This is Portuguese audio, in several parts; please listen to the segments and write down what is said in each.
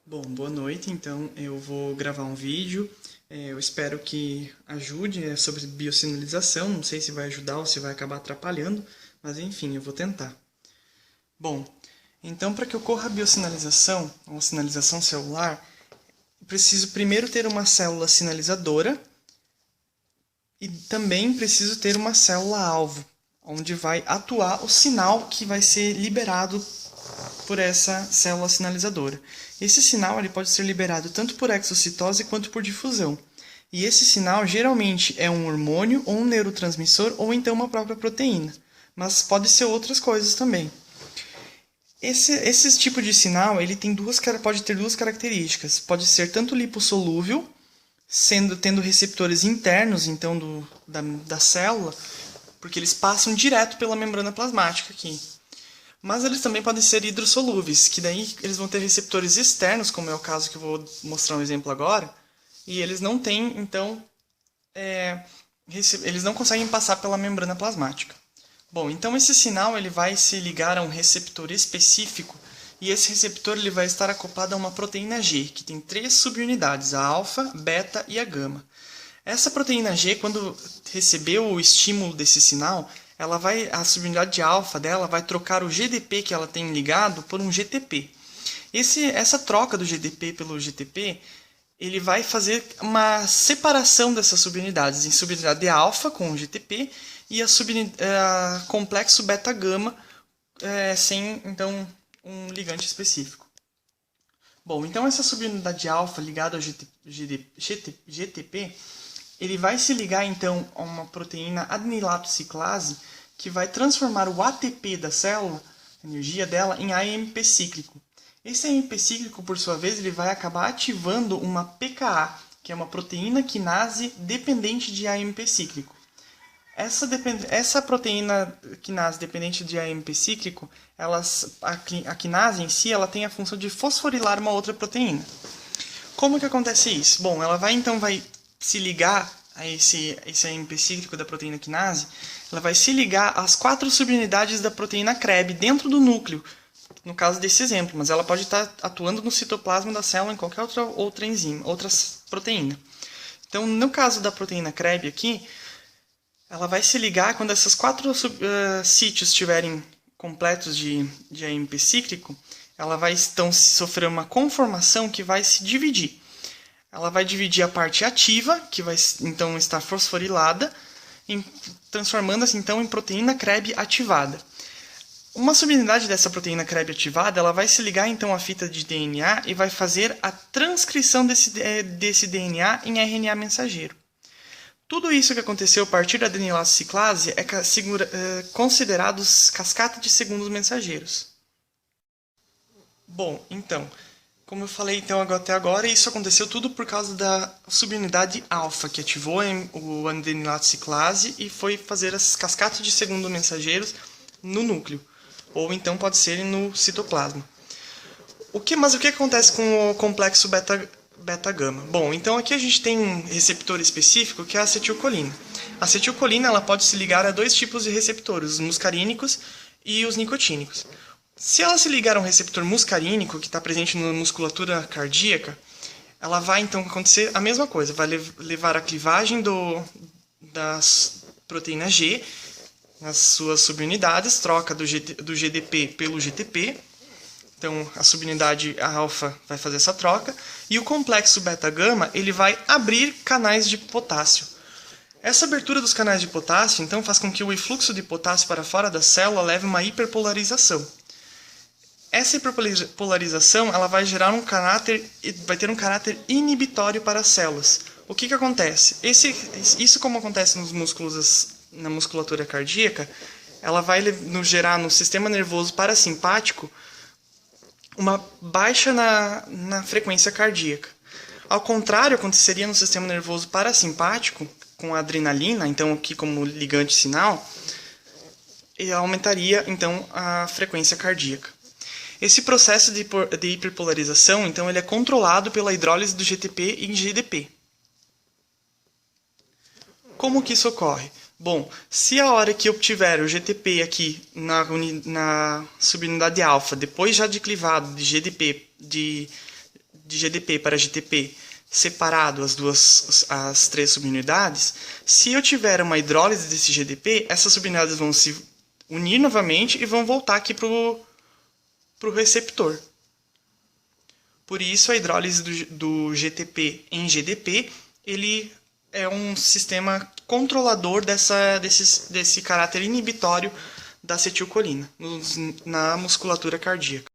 Bom, boa noite. Então, eu vou gravar um vídeo. Eu espero que ajude. É sobre biosinalização. Não sei se vai ajudar ou se vai acabar atrapalhando, mas enfim, eu vou tentar. Bom, então, para que ocorra a biosinalização, uma sinalização celular, eu preciso primeiro ter uma célula sinalizadora e também preciso ter uma célula-alvo, onde vai atuar o sinal que vai ser liberado por essa célula sinalizadora. Esse sinal ele pode ser liberado tanto por exocitose quanto por difusão. E esse sinal geralmente é um hormônio ou um neurotransmissor ou então uma própria proteína, mas pode ser outras coisas também. Esse tipo de sinal ele pode ter duas características. Pode ser tanto lipossolúvel, tendo receptores internos então da célula, porque eles passam direto pela membrana plasmática aqui. Mas eles também podem ser hidrossolúveis, que daí eles vão ter receptores externos, como é o caso que eu vou mostrar um exemplo agora, e eles não têm, então, eles não conseguem passar pela membrana plasmática. Bom, então esse sinal ele vai se ligar a um receptor específico, e esse receptor ele vai estar acoplado a uma proteína G, que tem três subunidades, a alfa, beta e a gama. Essa proteína G, quando recebeu o estímulo desse sinal, a subunidade alfa dela vai trocar o GDP que ela tem ligado por um GTP. Essa troca do GDP pelo GTP, ele vai fazer uma separação dessas subunidades em subunidade alfa com o GTP e a complexo beta-gama sem então um ligante específico. Bom, então essa subunidade alfa ligada ao GTP, ele vai se ligar então a uma proteína adenilato ciclase que vai transformar o ATP da célula, a energia dela, em AMP cíclico. Esse AMP cíclico, por sua vez, ele vai acabar ativando uma PKA, que é uma proteína quinase dependente de AMP cíclico. Essa proteína quinase dependente de AMP cíclico, a quinase em si, ela tem a função de fosforilar uma outra proteína. Como que acontece isso? Bom, ela vai se ligar a esse AMP cíclico da proteína quinase, ela vai se ligar às quatro subunidades da proteína CREB dentro do núcleo, no caso desse exemplo, mas ela pode estar atuando no citoplasma da célula em qualquer outra enzima, outra proteína. Então, no caso da proteína CREB aqui, ela vai se ligar quando esses quatro sítios estiverem completos de AMP cíclico, ela vai então sofrer uma conformação que vai se dividir. Ela vai dividir a parte ativa, que vai então estar fosforilada, transformando-se então em proteína CREB ativada. Uma subunidade dessa proteína CREB ativada, ela vai se ligar então à fita de DNA e vai fazer a transcrição desse DNA em RNA mensageiro. Tudo isso que aconteceu a partir da adenilato ciclase é considerado cascata de segundos mensageiros. Bom, então, como eu falei então até agora, isso aconteceu tudo por causa da subunidade alfa, que ativou o adenilato ciclase e foi fazer as cascatas de segundos mensageiros no núcleo, ou então pode ser no citoplasma. Mas o que acontece com o complexo beta-gama? Bom, então aqui a gente tem um receptor específico que é a acetilcolina. A acetilcolina ela pode se ligar a dois tipos de receptores, os muscarínicos e os nicotínicos. Se ela se ligar a um receptor muscarínico que está presente na musculatura cardíaca, ela vai então acontecer a mesma coisa, vai levar a clivagem das proteínas G nas suas subunidades, troca do GDP pelo GTP. Então, a subunidade alfa vai fazer essa troca. E o complexo beta-gama ele vai abrir canais de potássio. Essa abertura dos canais de potássio, então, faz com que o influxo de potássio para fora da célula leve uma hiperpolarização. Essa hiperpolarização ela vai vai ter um caráter inibitório para as células. O que acontece? Isso como acontece nos músculos, na musculatura cardíaca, ela vai gerar no sistema nervoso parasimpático uma baixa na frequência cardíaca. Ao contrário, aconteceria no sistema nervoso parasimpático, com a adrenalina, então aqui como ligante sinal, e aumentaria então a frequência cardíaca. Esse processo de hiperpolarização, então, ele é controlado pela hidrólise do GTP em GDP. Como que isso ocorre? Bom, se a hora que eu obtiver o GTP aqui na subunidade alfa, depois já de clivado de GDP, de GDP para GTP separado as três subunidades, se eu tiver uma hidrólise desse GDP, essas subunidades vão se unir novamente e vão voltar aqui para o receptor. Por isso, a hidrólise do GTP em GDP, ele é um sistema controlador desse caráter inibitório da acetilcolina na musculatura cardíaca.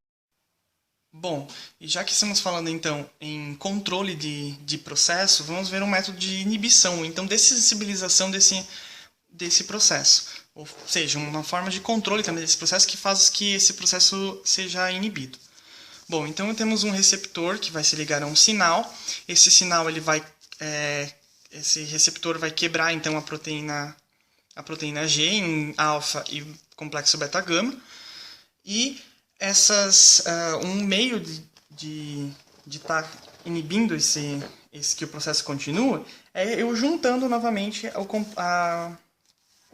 Bom, e já que estamos falando então em controle de processo, vamos ver um método de inibição, então dessensibilização desse processo. Ou seja, uma forma de controle também desse processo que faz que esse processo seja inibido. Bom, então temos um receptor que vai se ligar a um sinal. Esse sinal esse receptor vai quebrar então a proteína G em alfa e complexo beta-gama. E um meio de estar inibindo esse que o processo continua é eu juntando novamente a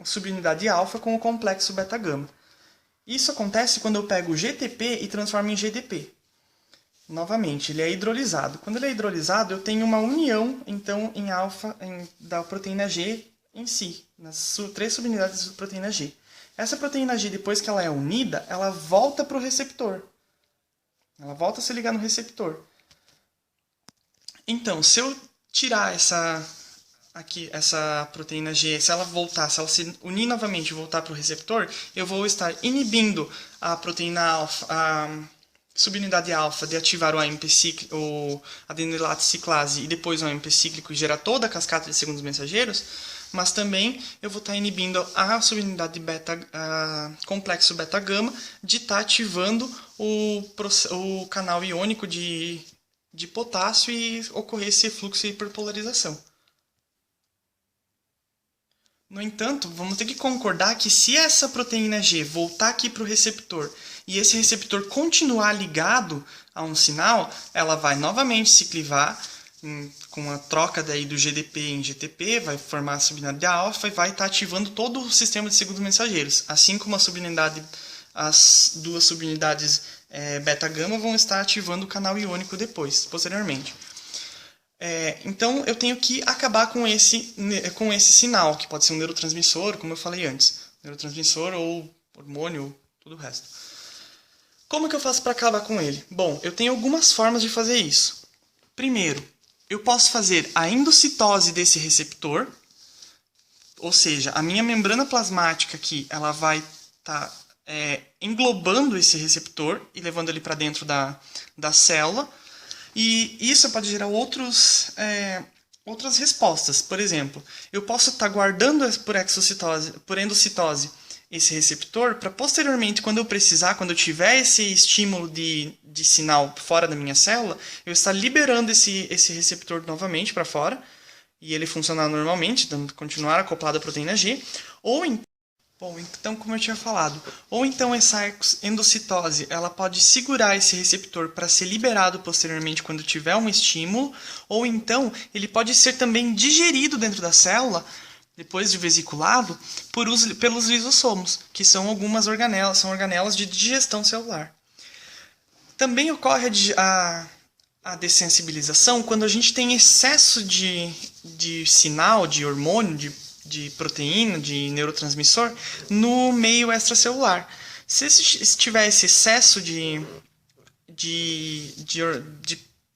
subunidade alfa com o complexo beta-gama. Isso acontece quando eu pego o GTP e transformo em GDP. Novamente, ele é hidrolisado. Quando ele é hidrolisado, eu tenho uma união então em alfa da proteína G em si, nas três subunidades da proteína G. Essa proteína G, depois que ela é unida, ela volta para o receptor. Ela volta a se ligar no receptor. Então, se eu tirar essa proteína G, se ela se unir novamente e voltar para o receptor, eu vou estar inibindo a proteína alfa, a subunidade alfa de ativar o AMP cíclico, o adenilato ciclase e depois o AMP cíclico e gerar toda a cascata de segundos mensageiros, mas também eu vou estar inibindo a subunidade complexo beta-gama de estar ativando o canal iônico de potássio e ocorrer esse fluxo de hiperpolarização. No entanto, vamos ter que concordar que se essa proteína G voltar aqui para o receptor e esse receptor continuar ligado a um sinal, ela vai novamente se clivar com a troca daí do GDP em GTP, vai formar a subunidade alfa e vai estar ativando todo o sistema de segundos mensageiros. Assim como as duas subunidades beta-gama vão estar ativando o canal iônico posteriormente. Então, eu tenho que acabar com esse sinal, que pode ser um neurotransmissor, como eu falei antes. Neurotransmissor ou hormônio, ou tudo o resto. Como que eu faço para acabar com ele? Bom, eu tenho algumas formas de fazer isso. Primeiro, eu posso fazer a endocitose desse receptor, ou seja, a minha membrana plasmática aqui, ela vai estar englobando esse receptor e levando ele para dentro da célula. E isso pode gerar outras respostas. Por exemplo, eu posso estar guardando por endocitose esse receptor para posteriormente, quando eu precisar, quando eu tiver esse estímulo de sinal fora da minha célula, eu estar liberando esse receptor novamente para fora e ele funcionar normalmente, continuar acoplado à proteína G, então, como eu tinha falado, ou então essa endocitose ela pode segurar esse receptor para ser liberado posteriormente quando tiver um estímulo, ou então ele pode ser também digerido dentro da célula, depois de vesiculado, pelos lisossomos, que são algumas organelas, são organelas de digestão celular. Também ocorre a dessensibilização quando a gente tem excesso de sinal, de hormônio, de proteína, de neurotransmissor no meio extracelular. Se tiver esse excesso de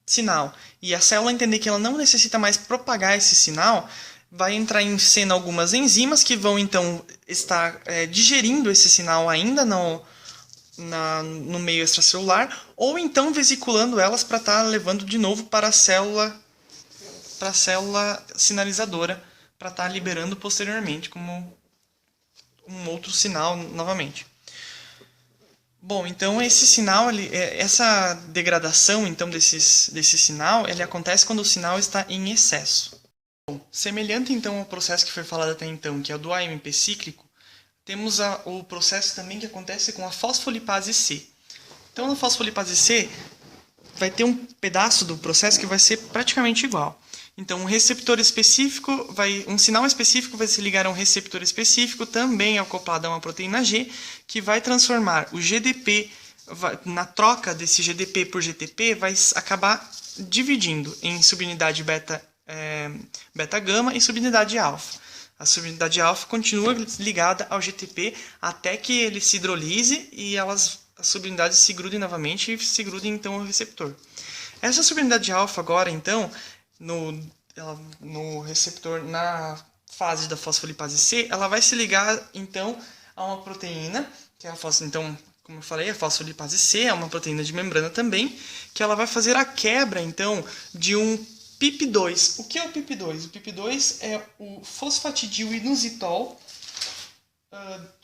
sinal e a célula entender que ela não necessita mais propagar esse sinal, vai entrar em cena algumas enzimas que vão então estar digerindo esse sinal ainda no meio extracelular, ou então vesiculando elas para estar levando de novo para a célula sinalizadora, para estar liberando posteriormente como um outro sinal novamente. Bom, então esse sinal, essa degradação então desse sinal, ele acontece quando o sinal está em excesso. Bom, semelhante então ao processo que foi falado até então, que é o do AMP cíclico, temos o processo também que acontece com a fosfolipase C. Então na fosfolipase C vai ter um pedaço do processo que vai ser praticamente igual. Então, um sinal específico vai se ligar a um receptor específico, também acoplado a uma proteína G, que vai transformar o GDP, na troca desse GDP por GTP, vai acabar dividindo em subunidade beta-gama e subunidade alfa. A subunidade alfa continua ligada ao GTP até que ele se hidrolise e as subunidades se grudem novamente e se grudem então ao receptor. Essa subunidade alfa agora, então, no receptor, na fase da fosfolipase C, ela vai se ligar então a uma proteína, que é então, como eu falei, a fosfolipase C é uma proteína de membrana também, que ela vai fazer a quebra então de um PIP2. O que é o PIP2? O PIP2 é o fosfatidil-inositol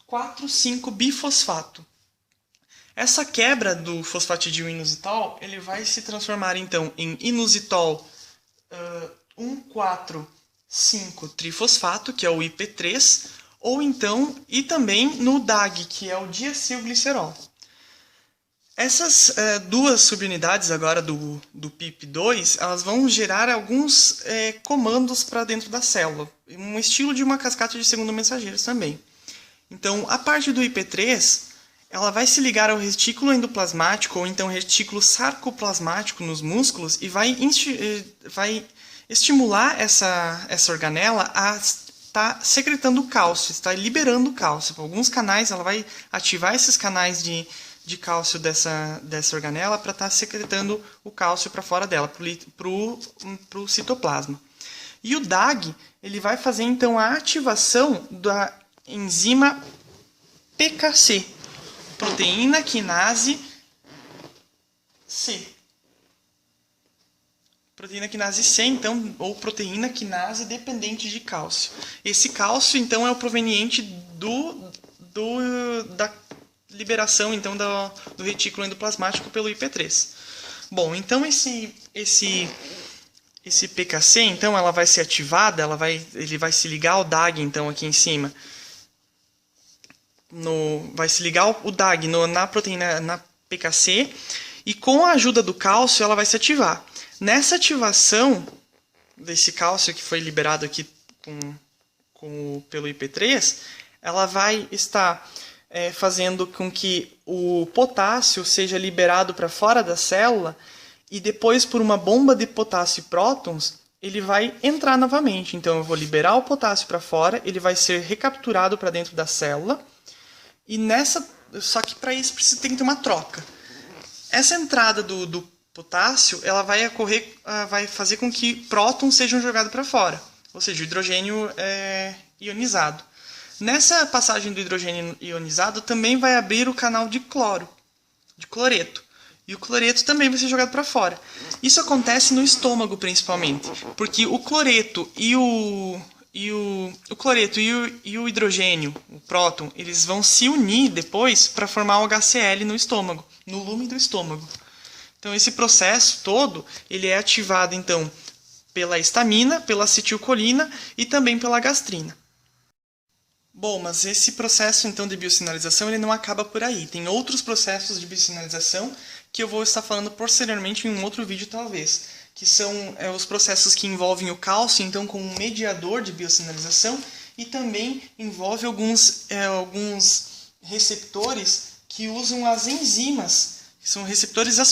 4,5-bifosfato. Essa quebra do fosfatidil-inositol, ele vai se transformar então em inositol 1,4,5-trifosfato, que é o IP3, ou então, e também no DAG, que é o diacilglicerol. Essas duas subunidades agora do PIP2, elas vão gerar alguns comandos para dentro da célula, um estilo de uma cascata de segundo mensageiros também. Então, a parte do IP3, ela vai se ligar ao retículo endoplasmático ou então retículo sarcoplasmático nos músculos e vai estimular essa organela a estar secretando cálcio, está liberando cálcio. Por alguns canais, ela vai ativar esses canais de cálcio dessa organela para estar secretando o cálcio para fora dela, para o citoplasma. E o DAG, ele vai fazer então a ativação da enzima PKC, proteína quinase C. Proteína quinase C, então, ou proteína quinase dependente de cálcio. Esse cálcio, então, é o proveniente da liberação então do retículo endoplasmático pelo IP3. Bom, então esse PKC, então, ela vai ser ativada, ele vai se ligar ao DAG, então, aqui em cima. Vai se ligar o DAG na proteína, na PKC, e com a ajuda do cálcio ela vai se ativar. Nessa ativação desse cálcio que foi liberado aqui pelo IP3, ela vai estar fazendo com que o potássio seja liberado para fora da célula e depois, por uma bomba de potássio e prótons, ele vai entrar novamente. Então eu vou liberar o potássio para fora, ele vai ser recapturado para dentro da célula. E só que para isso tem que ter uma troca. Essa entrada do potássio, ela vai fazer com que prótons sejam jogados para fora, ou seja, o hidrogênio ionizado. Nessa passagem do hidrogênio ionizado também vai abrir o canal de cloreto. E o cloreto também vai ser jogado para fora. Isso acontece no estômago principalmente, porque o cloreto e o hidrogênio, o próton, eles vão se unir depois para formar o HCl no estômago, no lume do estômago. Então esse processo todo, ele é ativado então pela histamina, pela acetilcolina e também pela gastrina. Bom, mas esse processo então de biosinalização, ele não acaba por aí. Tem outros processos de biosinalização que eu vou estar falando posteriormente em um outro vídeo talvez, que são os processos que envolvem o cálcio, então, como um mediador de biosinalização, e também envolve alguns receptores que usam as enzimas, que são receptores